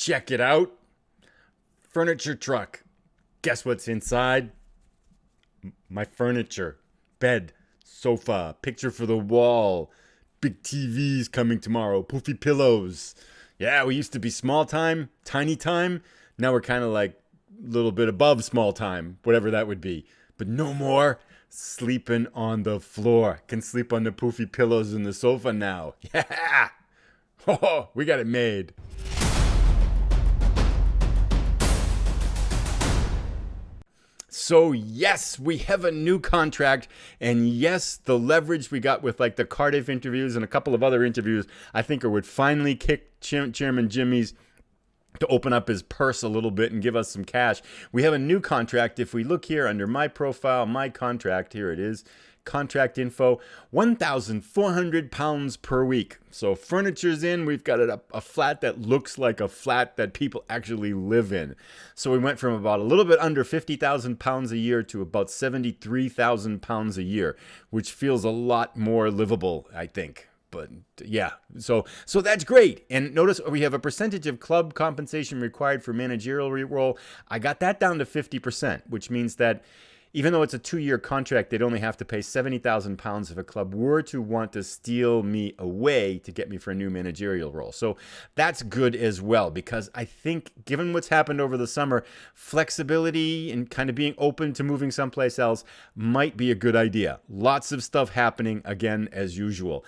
Check it out. Furniture truck. Guess what's inside? My furniture. Bed, sofa, picture for the wall. Big TVs coming tomorrow. Poofy pillows. Yeah, we used to be small time, tiny time. Now we're kind of like a little bit above small time, whatever that would be. But no more sleeping on the floor. Can sleep on the poofy pillows in the sofa now. Yeah. Oh, we got it made. So yes, we have a new contract, and yes, the leverage we got with like the Cardiff interviews and a couple of other interviews, I think would finally kick Chairman Jimmy's to open up his purse a little bit and give us some cash. We have a new contract. If we look here under my profile, my contract, here it is. Contract info, 1,400 pounds per week. So furniture's in. We've got a flat that looks like a flat that people actually live in. So we went from about a little bit under 50,000 pounds a year to about 73,000 pounds a year, which feels a lot more livable, I think. But yeah, so that's great. And notice we have a percentage of club compensation required for managerial role. I got that down to 50%, which means that even though it's a 2-year contract, they'd only have to pay 70,000 pounds if a club were to want to steal me away to get me for a new managerial role. So that's good as well, because I think given what's happened over the summer, flexibility and kind of being open to moving someplace else might be a good idea. Lots of stuff happening again as usual.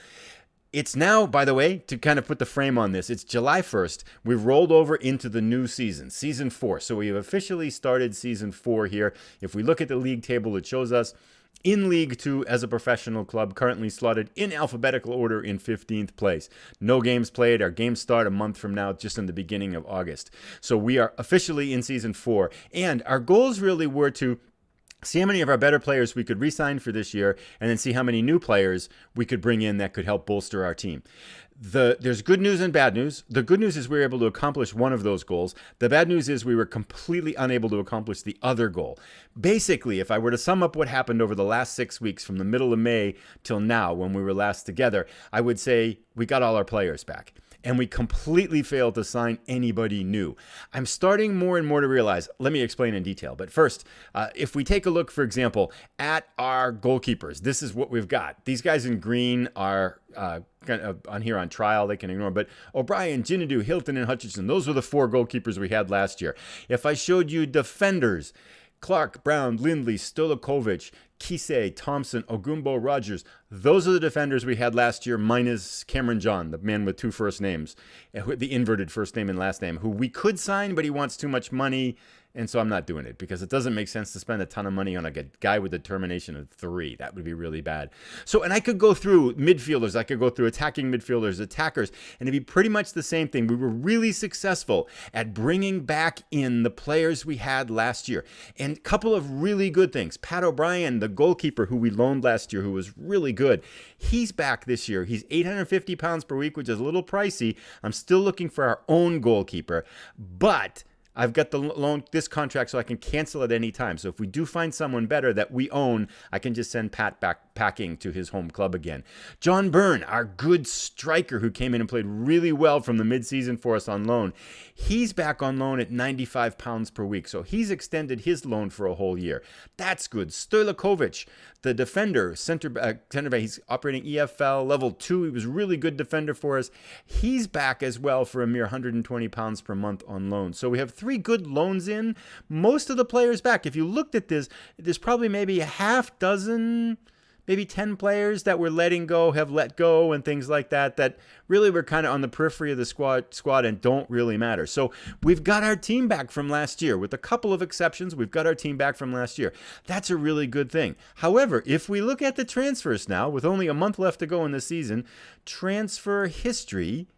It's now, by the way, to kind of put the frame on this, it's July 1st. We've rolled over into the new season, season 4. So we have officially started season 4 here. If we look at the league table, it shows us in League 2 as a professional club, currently slotted in alphabetical order in 15th place. No games played. Our games start a month from now, just in the beginning of August. So we are officially in season 4. And our goals really were to see how many of our better players we could re-sign for this year, and then see how many new players we could bring in that could help bolster our team. There's good news and bad news. The good news is we were able to accomplish one of those goals. The bad news is we were completely unable to accomplish the other goal. Basically, if I were to sum up what happened over the last 6 weeks from the middle of May till now when we were last together, I would say we got all our players back. And we completely failed to sign anybody new. I'm starting more and more to realize, let me explain in detail. But first, if we take a look, for example, at our goalkeepers, this is what we've got. These guys in green are kind of on here on trial, they can ignore. But O'Brien, Ginadu, Hilton, and Hutchinson, those were the 4 goalkeepers we had last year. If I showed you defenders, Clark, Brown, Lindley, Stolikovich, Kisei, Thompson, Ogumbo, Rogers. Those are the defenders we had last year, minus Cameron John, the man with 2 first names, the inverted first name and last name, who we could sign, but he wants too much money. And so I'm not doing it because it doesn't make sense to spend a ton of money on a guy with a termination of 3. That would be really bad. So, and I could go through midfielders. I could go through attacking midfielders, attackers, and it'd be pretty much the same thing. We were really successful at bringing back in the players we had last year. And a couple of really good things. Pat O'Brien, the goalkeeper who we loaned last year, who was really good, he's back this year. He's 850 pounds per week, which is a little pricey. I'm still looking for our own goalkeeper, but I've got this contract so I can cancel at any time. So if we do find someone better that we own, I can just send Pat back packing to his home club again. John Byrne, our good striker who came in and played really well from the midseason for us on loan, he's back on loan at 95 pounds per week. So he's extended his loan for a whole year. That's good. Stolikovich, the defender, center back, he's operating EFL level 2. He was a really good defender for us. He's back as well for a mere 120 pounds per month on loan. So we have 3 good loans in. Most of the players back. If you looked at this, there's probably maybe a half dozen, maybe 10 players that we're letting go, have let go, and things like that, that really were kind of on the periphery of the squad and don't really matter. So we've got our team back from last year. With a couple of exceptions, we've got our team back from last year. That's a really good thing. However, if we look at the transfers now, with only a month left to go in the season, transfer history,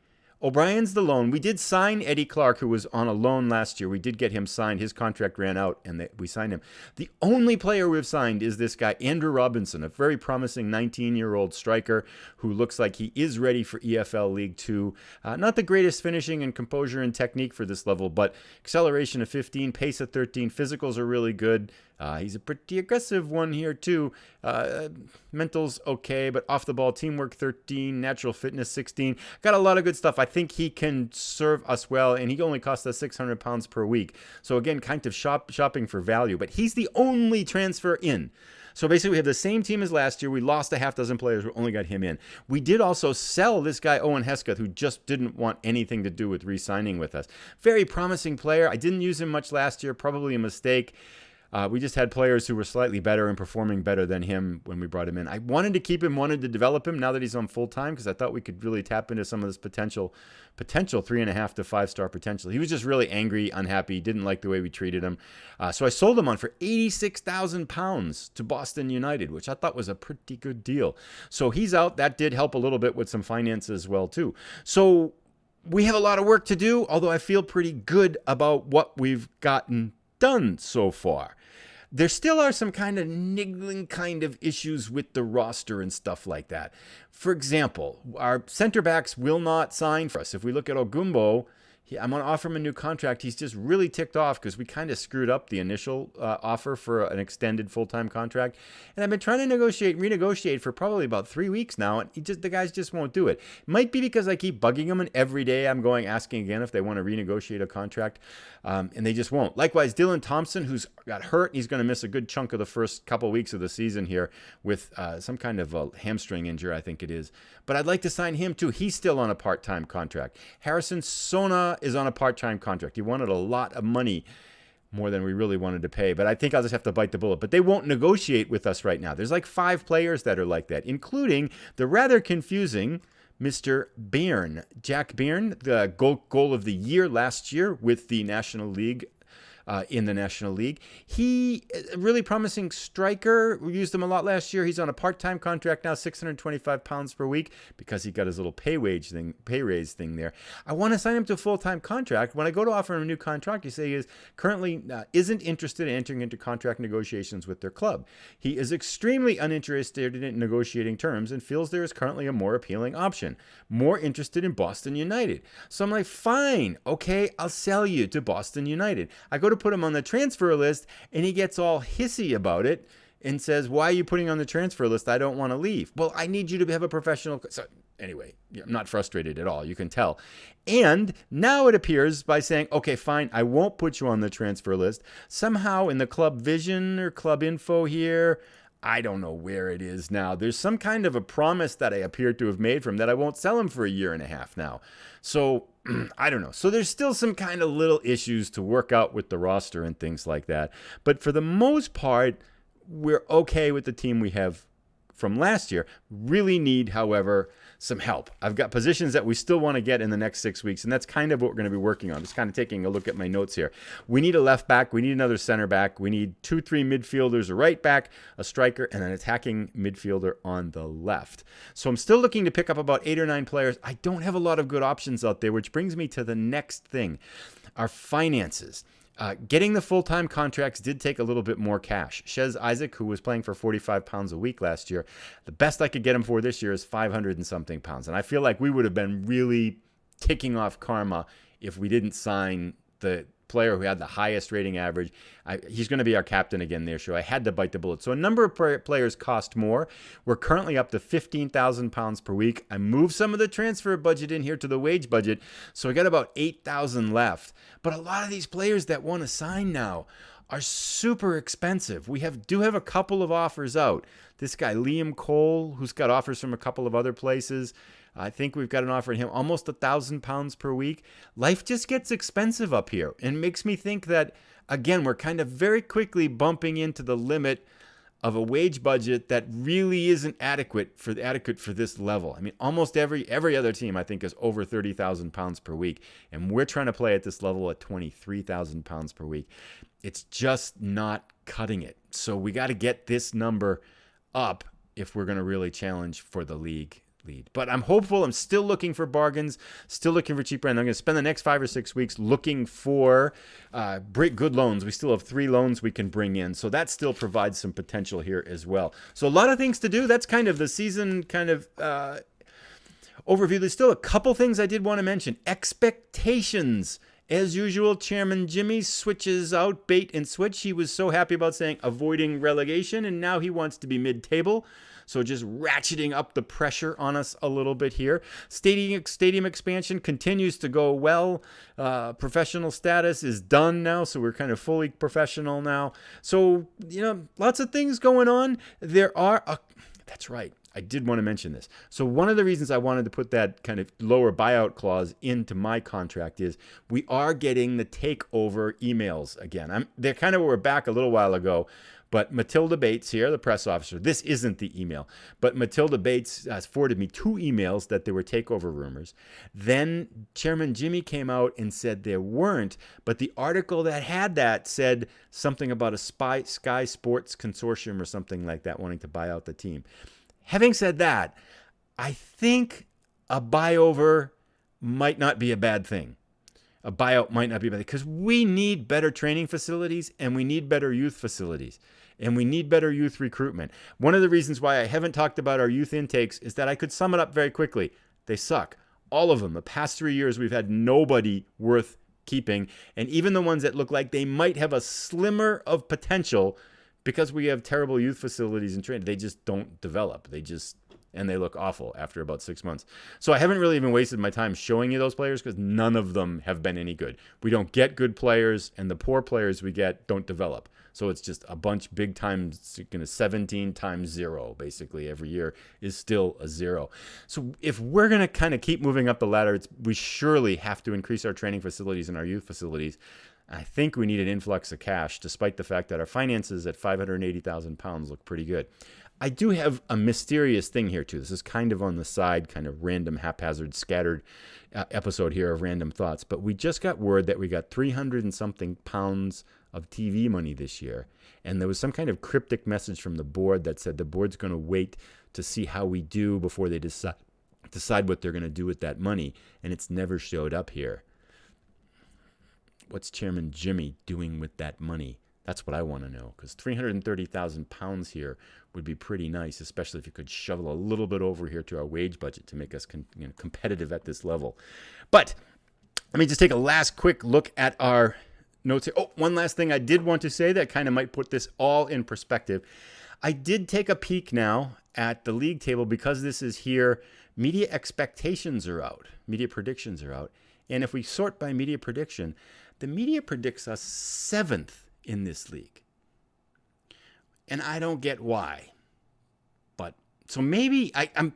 O'Brien's the loan. We did sign Eddie Clark, who was on a loan last year. We did get him signed. His contract ran out, and we signed him. The only player we've signed is this guy, Andrew Robinson, a very promising 19-year-old striker who looks like he is ready for EFL League 2. Not the greatest finishing and composure and technique for this level, but acceleration of 15, pace of 13, physicals are really good. He's a pretty aggressive one here, too. Mental's okay, but off the ball, teamwork 13, natural fitness 16. Got a lot of good stuff. I think he can serve us well, and he only costs us 600 pounds per week. So again, kind of shopping for value. But he's the only transfer in. So basically, we have the same team as last year. We lost a half dozen players. We only got him in. We did also sell this guy, Owen Hesketh, who just didn't want anything to do with re-signing with us. Very promising player. I didn't use him much last year. Probably a mistake. We just had players who were slightly better and performing better than him when we brought him in. I wanted to keep him, wanted to develop him now that he's on full time because I thought we could really tap into some of this potential 3.5 to 5-star potential. He was just really angry, unhappy, didn't like the way we treated him. So I sold him on for £86,000 to Boston United, which I thought was a pretty good deal. So he's out. That did help a little bit with some finances as well too. So we have a lot of work to do, although I feel pretty good about what we've gotten done so far. There still are some kind of niggling kind of issues with the roster and stuff like that. For example, our center backs will not sign for us. If we look at Ogumbo, I'm going to offer him a new contract. He's just really ticked off because we kind of screwed up the initial offer for an extended full-time contract. And I've been trying to renegotiate for probably about 3 weeks now, and the guys just won't do it. Might be because I keep bugging them, and every day I'm asking again if they want to renegotiate a contract, and they just won't. Likewise, Dylan Thompson, who's got hurt, he's going to miss a good chunk of the first couple weeks of the season here with some kind of a hamstring injury, I think it is. But I'd like to sign him too. He's still on a part-time contract. Harrison Sona is on a part-time contract. He wanted a lot of money, more than we really wanted to pay, but I think I'll just have to bite the bullet. But they won't negotiate with us right now. There's like 5 players that are like that, including the rather confusing Mr. Byrne. Jack Byrne, the goal of the year last year with the National League. In the National League. He, a really promising striker. We used him a lot last year. He's on a part-time contract now, £625 per week, because he got his little pay raise thing there. I want to sign him to a full-time contract. When I go to offer him a new contract, he says he is currently isn't interested in entering into contract negotiations with their club. He is extremely uninterested in negotiating terms and feels there is currently a more appealing option, more interested in Boston United. So I'm like, fine, okay, I'll sell you to Boston United. I go to put him on the transfer list, and he gets all hissy about it and says, why are you putting on the transfer list? I don't want to leave. Well, I need you to have a professional. So anyway, I'm not frustrated at all. You can tell. And now it appears by saying, okay, fine, I won't put you on the transfer list. Somehow in the club vision or club info here, I don't know where it is now. There's some kind of a promise that I appear to have made for him that I won't sell him for 1.5 years now. So I don't know. So there's still some kind of little issues to work out with the roster and things like that. But for the most part, we're okay with the team we have from last year. Really need, however, some help. I've got positions that we still want to get in the next 6 weeks, and that's kind of what we're going to be working on. Just kind of taking a look at my notes here. We need a left back. We need another center back. We need 2-3 midfielders, a right back, a striker, and an attacking midfielder on the left. So I'm still looking to pick up about 8 or 9 players. I don't have a lot of good options out there, which brings me to the next thing, our finances. Getting the full-time contracts did take a little bit more cash. Shez Isaac, who was playing for £45 a week last year, the best I could get him for this year is 500 and something pounds. And I feel like we would have been really ticking off karma if we didn't sign the player who had the highest rating average. He's going to be our captain again there, so I had to bite the bullet. So a number of players cost more. We're currently up to £15,000 per week. I moved some of the transfer budget in here to the wage budget, so I got about $8,000 left. But a lot of these players that want to sign now are super expensive. We do have a couple of offers out. This guy, Liam Cole, who's got offers from a couple of other places. I think we've got an offer in him almost £1,000 per week. Life just gets expensive up here and makes me think that, again, we're kind of very quickly bumping into the limit of a wage budget that really isn't adequate for this level. I mean, almost every other team, I think, is over £30,000 per week, and we're trying to play at this level at £23,000 per week. It's just not cutting it. So we got to get this number up if we're going to really challenge for the league lead. But I'm hopeful. I'm still looking for bargains, still looking for cheaper, and I'm going to spend the next 5 or 6 weeks looking for good loans. We still have 3 loans we can bring in, so that still provides some potential here as well. So a lot of things to do. That's kind of the season kind of overview. There's still a couple things I did want to mention. Expectations As usual, Chairman Jimmy switches out bait and switch. He was so happy about saying avoiding relegation, and now he wants to be mid-table. So just ratcheting up the pressure on us a little bit here. Stadium expansion continues to go well. Professional status is done now, so we're kind of fully professional now. So, lots of things going on. That's right. I did want to mention this. So one of the reasons I wanted to put that kind of lower buyout clause into my contract is we are getting the takeover emails again. They kind of were back a little while ago, but Matilda Bates here, the press officer, this isn't the email, but Matilda Bates has forwarded me 2 emails that there were takeover rumors. Then Chairman Jimmy came out and said there weren't, but the article that had that said something about a Sky Sports consortium or something like that wanting to buy out the team. Having said that, I think a buyover might not be a bad thing. A buyout might not be bad because we need better training facilities and we need better youth facilities and we need better youth recruitment. One of the reasons why I haven't talked about our youth intakes is that I could sum it up very quickly. They suck. All of them. The past 3 years, we've had nobody worth keeping. And even the ones that look like they might have a slimmer of potential because we have terrible youth facilities and training, they just don't develop. And they look awful after about 6 months. So I haven't really even wasted my time showing you those players because none of them have been any good. We don't get good players, and the poor players we get don't develop. So it's just a bunch big times, 17 times 0, basically, every year is still a 0. So if we're going to kind of keep moving up the ladder, we surely have to increase our training facilities and our youth facilities. I think we need an influx of cash, despite the fact that our finances at £580,000 look pretty good. I do have a mysterious thing here, too. This is kind of on the side, kind of random, haphazard, scattered episode here of Random Thoughts. But we just got word that we got 300 and something pounds of TV money this year. And there was some kind of cryptic message from the board that said the board's going to wait to see how we do before they decide what they're going to do with that money. And it's never showed up here. What's Chairman Jimmy doing with that money? That's what I want to know, because 330,000 pounds here would be pretty nice, especially if you could shovel a little bit over here to our wage budget to make us competitive at this level. But let me just take a last quick look at our notes here. Oh, one last thing I did want to say that kind of might put this all in perspective. I did take a peek now at the league table because this is here. Media expectations are out. Media predictions are out. And if we sort by media prediction, the media predicts us 7th in this league. And I don't get why. But so maybe I'm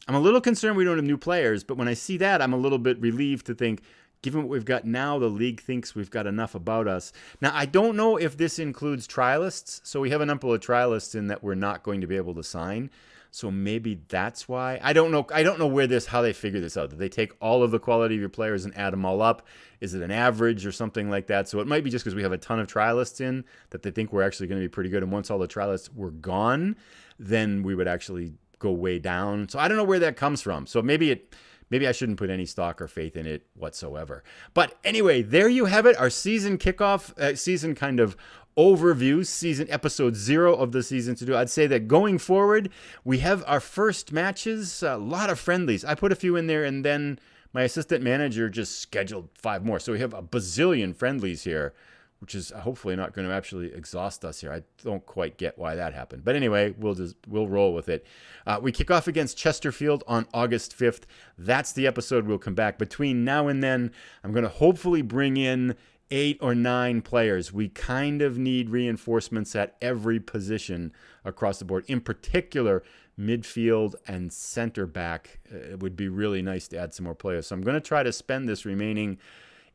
a little concerned we don't have new players, but when I see that, I'm a little bit relieved to think, given what we've got now, the league thinks we've got enough about us. Now, I don't know if this includes trialists. So we have a number of trialists in that we're not going to be able to sign. So maybe that's why. I don't know how they figure this out. Do they take all of the quality of your players and add them all up? Is it an average or something like that? So it might be just because we have a ton of trialists in that they think we're actually going to be pretty good. And once all the trialists were gone, then we would actually go way down. So I don't know where that comes from. So maybe I shouldn't put any stock or faith in it whatsoever. But anyway, there you have it. Our season kickoff, season kind of overview, season episode 0 of the season to do. I'd say that going forward, we have our first matches, a lot of friendlies. I put a few in there, and then my assistant manager just scheduled 5 more. So we have a bazillion friendlies here, which is hopefully not going to actually exhaust us here. I don't quite get why that happened. But anyway, we'll roll with it. We kick off against Chesterfield on August 5th. That's the episode we'll come back. Between now and then, I'm going to hopefully bring in 8 or 9 players. We kind of need reinforcements at every position across the board. In particular, midfield and center back. It would be really nice to add some more players. So I'm going to try to spend this remaining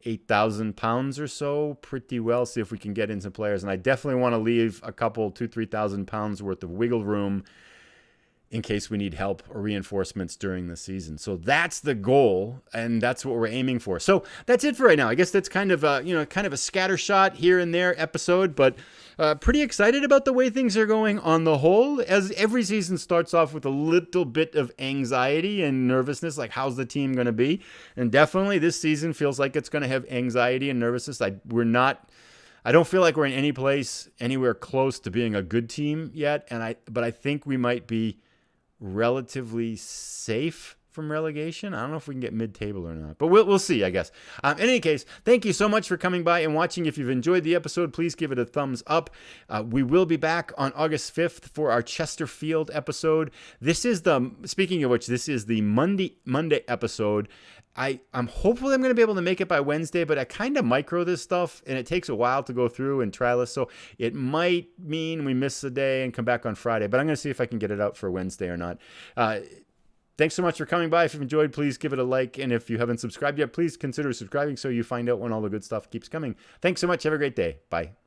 £8,000 or so pretty well, see if we can get in some players. And I definitely want to leave a couple, £2,000-3,000 worth of wiggle room in case we need help or reinforcements during the season. So that's the goal, and that's what we're aiming for. So that's it for right now. I guess that's kind of a scattershot here and there episode, but pretty excited about the way things are going on the whole. As every season starts off with a little bit of anxiety and nervousness, like how's the team going to be? And definitely this season feels like it's going to have anxiety and nervousness. I don't feel like we're in any place anywhere close to being a good team yet, but I think we might be relatively safe from relegation. I don't know if we can get mid-table or not, but we'll see, I guess. In any case, thank you so much for coming by and watching. If you've enjoyed the episode, please give it a thumbs up. We will be back on August 5th for our Chesterfield episode. Speaking of which, this is the Monday episode. I'm hopeful I'm going to be able to make it by Wednesday, but I kind of micro this stuff, and it takes a while to go through and trial this, so it might mean we miss a day and come back on Friday, but I'm going to see if I can get it out for Wednesday or not. Thanks so much for coming by. If you've enjoyed, please give it a like, and if you haven't subscribed yet, please consider subscribing so you find out when all the good stuff keeps coming. Thanks so much. Have a great day. Bye.